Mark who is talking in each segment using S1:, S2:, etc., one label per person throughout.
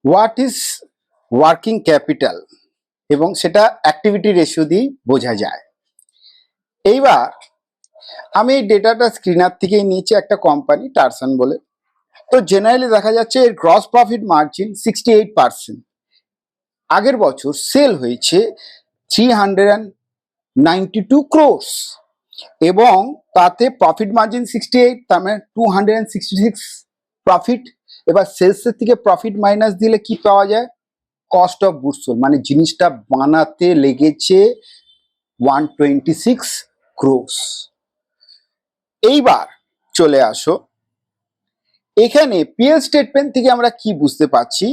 S1: What is working capital এবং সেটা activity ratio দিয়ে বোঝা যায়। এইবার আমি এই ডেটাটা স্ক্রিনার থেকেই নিয়েছি, একটা কোম্পানি টারসন বলে। তো জেনারেলি দেখা যাচ্ছে এর গ্রস প্রফিট মার্জিন 68%। আগের বছর সেল হয়েছে 392 ক্রোর্স এবং তাতে প্রফিট মার্জিন 68, তার মানে 266 প্রফিট। এবার সেলসের থেকে প্রফিট মাইনাস দিলে কি পাওয়া যায়? কস্ট অফ গুডস সোল্ড, মানে জিনিসটা বানাতে লেগেছে 126 ক্রোর্স। এইবার চলে আসো, এখানে পিএল স্টেটমেন্ট থেকে আমরা কি বুঝতে পারছি?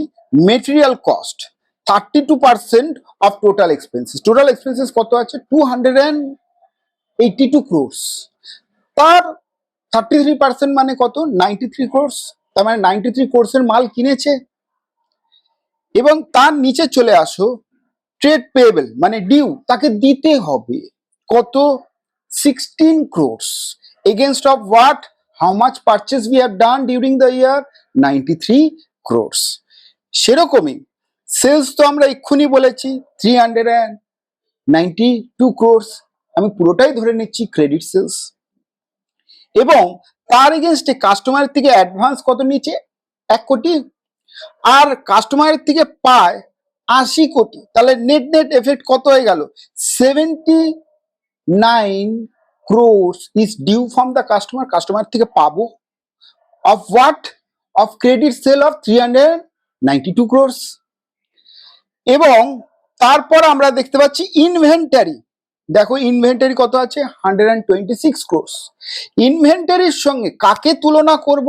S1: Material cost 32% of total expenses. Total expenses কত আছে? 282 ক্রোর্স। তার 33% মানে কত? 93 ক্রোর্স। তার মানে 93 ক্রোর্সের মাল কিনেছে। এবং তার নিচে চলে আসো, ট্রেড পেয়েবল মানে ডিউ, তাকে দিতে হবে কত? 16 crores against of what? How much purchase we have done during the year? 93 crores. সেরকমই সেলস তো আমরা এক্ষুনি বলেছি 392 crores। আমি পুরোটাই ধরে নিচ্ছি ক্রেডিট সেলস। এবং তার এগেনস্টে কাস্টমারের থেকে অ্যাডভান্স কত নিচে? 1 কোটি। আর কাস্টমারের থেকে পায় 80 কোটি। তাহলে নেট নেট এফেক্ট কত হয়ে গেল? 79 crores is due from the customer। Customer থেকে পাবো of what? of credit sale of 392 crores। এবং তারপর আমরা দেখতে পাচ্ছি ইনভেন্টারি। দেখো ইনভেন্টারি কত আছে? 126 crores। ইনভেন্টারির সঙ্গে কাকে তুলনা করব?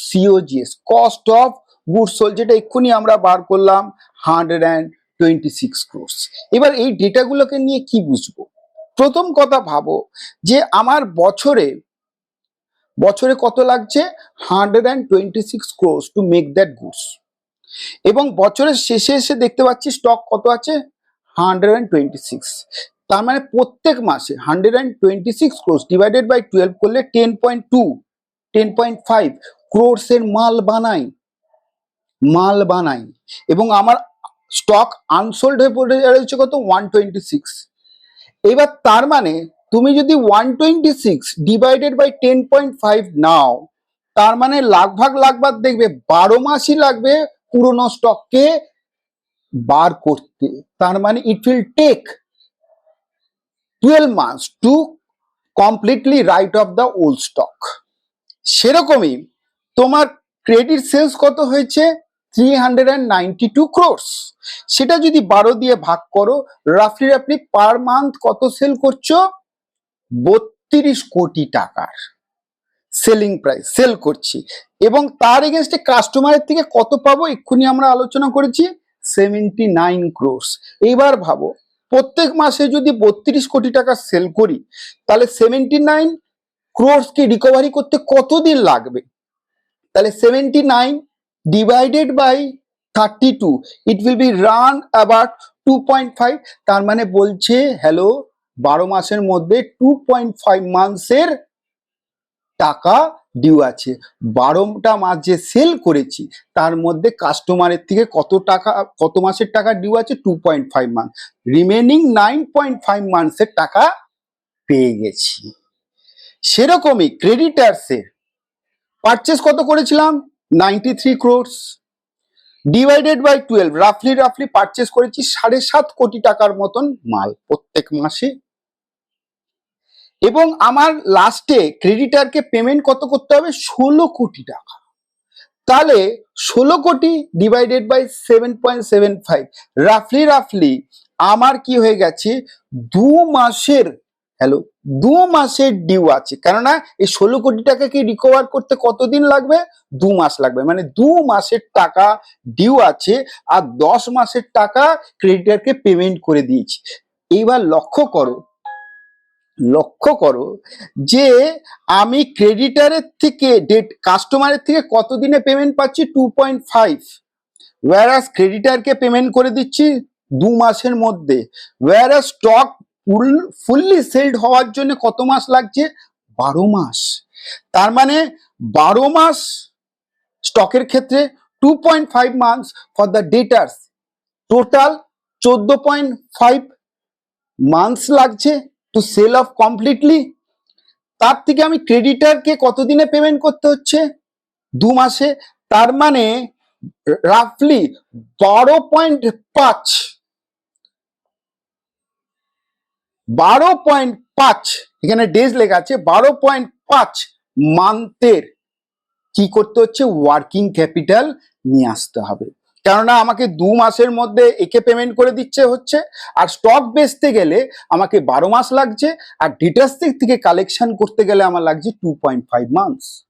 S1: COGS, cost of goods sold, যেটা এক্ষুনি আমরা বার করলাম 126 crores। এবার এই ডেটাগুলোকে নিয়ে কি বুঝবো? প্রথম কথা ভাবো যে আমার বছরে কত লাগছে? 126 crores to make that goods. এবং বছরের শেষে এসে দেখতে পাচ্ছি স্টক কত আছে? 126। তার মানে প্রত্যেক মাসে 126 crores ডিভাইডেড বাই 12 করলে 10.5 crores এর মাল বানাই। এবং আমার স্টক আনসোল্ড হয়ে পড়ে রয়েছে কত? 126। এবার তার মানে তুমি যদি 126 ডিভাইডেড বাই 10.5 নাও, তার মানে লাগভাগ দেখবে 12 মাসই লাগবে পুরনো স্টককে বার করতে। তার মানে it will take 12 months to completely write off the old stock. সেরকমই তোমার ক্রেডিট সেলস কত হয়েছে? 392 crores। সেটা যদি 12 দিয়ে ভাগ করো, রাফলি পার মান্থ কত সেল করছো? 32 কোটি টাকার সেলিং প্রাইস সেল করছি। এবং তার এগেনস্টে কাস্টমারের থেকে কত পাবো? এক্ষুনি আমরা আলোচনা করেছি 79 crores। এইবার ভাবো প্রত্যেক মাসে যদি 32 কোটি টাকা সেল করি, তাহলে 79 crores কে রিকভারি করতে কতদিন লাগবে? তাহলে 79 divided by 32, it will be run about 2.5। তার মানে বলছে হ্যালো 12 মাসের মধ্যে 2.5 মান্থসের টাকা ডিউ আছে। 12টা মাস যে সেল করেছি তার মধ্যে কাস্টমারের থেকে কত মাসের টাকা ডিউ আছে? 2.5 মান্থ। রিমেনিং 9.5 মান্থসের টাকা পেয়ে গেছি। সেরকমই ক্রেডিটার্সের পারচেস কত করেছিলাম? 93 crores ডিভাইডেড বাই 12, রাফলি পারচেস করেছি 7.5 কোটি টাকার মতন মাল প্রত্যেক মাসে। এবং আমার লাস্টে ক্রেডিটারকে পেমেন্ট কত করতে হবে? 16 কোটি টাকা। তাহলে 16 কোটি ডিভাইডেড বাই 7.75, রাফলি আমার কি হয়ে গেছে? 2 মাসের ডিউ আছে। কেননা এই 16 কোটি টাকাকে রিকভার করতে কতদিন লাগবে? 2 মাস লাগবে। মানে 2 মাসের টাকা ডিউ আছে আর 10 মাসের টাকা ক্রেডিটারকে পেমেন্ট করে দিয়েছি। এইবার লক্ষ্য করো যে আমি ক্রেডিটারের থেকে কাস্টমারের থেকে কতদিনে পেমেন্ট পাচ্ছি? 2.5। ওয়্যারাস ক্রেডিটারকে পেমেন্ট করে দিচ্ছি 2 মাসের মধ্যে। ওয়্যারাস স্টক ফুললি সেলড হওয়ার জন্য কত মাস লাগছে? 12 মাস। তার মানে 12 মাস স্টকের ক্ষেত্রে 2.5 months for the debtors, total 14.5 months লাগছে টু সেল অফ কমপ্লিটলি। তার থেকে আমি ক্রেডিটারকে কতদিনে পেমেন্ট করতে হচ্ছে? 2 মাসে। তার মানে রাফলি 12.5 এখানে ডেজ লেখা আছে, 12.5 মান্থের কি করতে হচ্ছে? ওয়ার্কিং ক্যাপিটাল নিয়ে আসতে হবে। কেননা আমাকে 2 মাসের মধ্যে একে পেমেন্ট করে দিচ্ছে হচ্ছে, আর স্টক বেচতে গেলে আমাকে 12 মাস লাগছে, আর ডিটার্স থেকে কালেকশন করতে গেলে আমার লাগছে 2.5 মান্থস।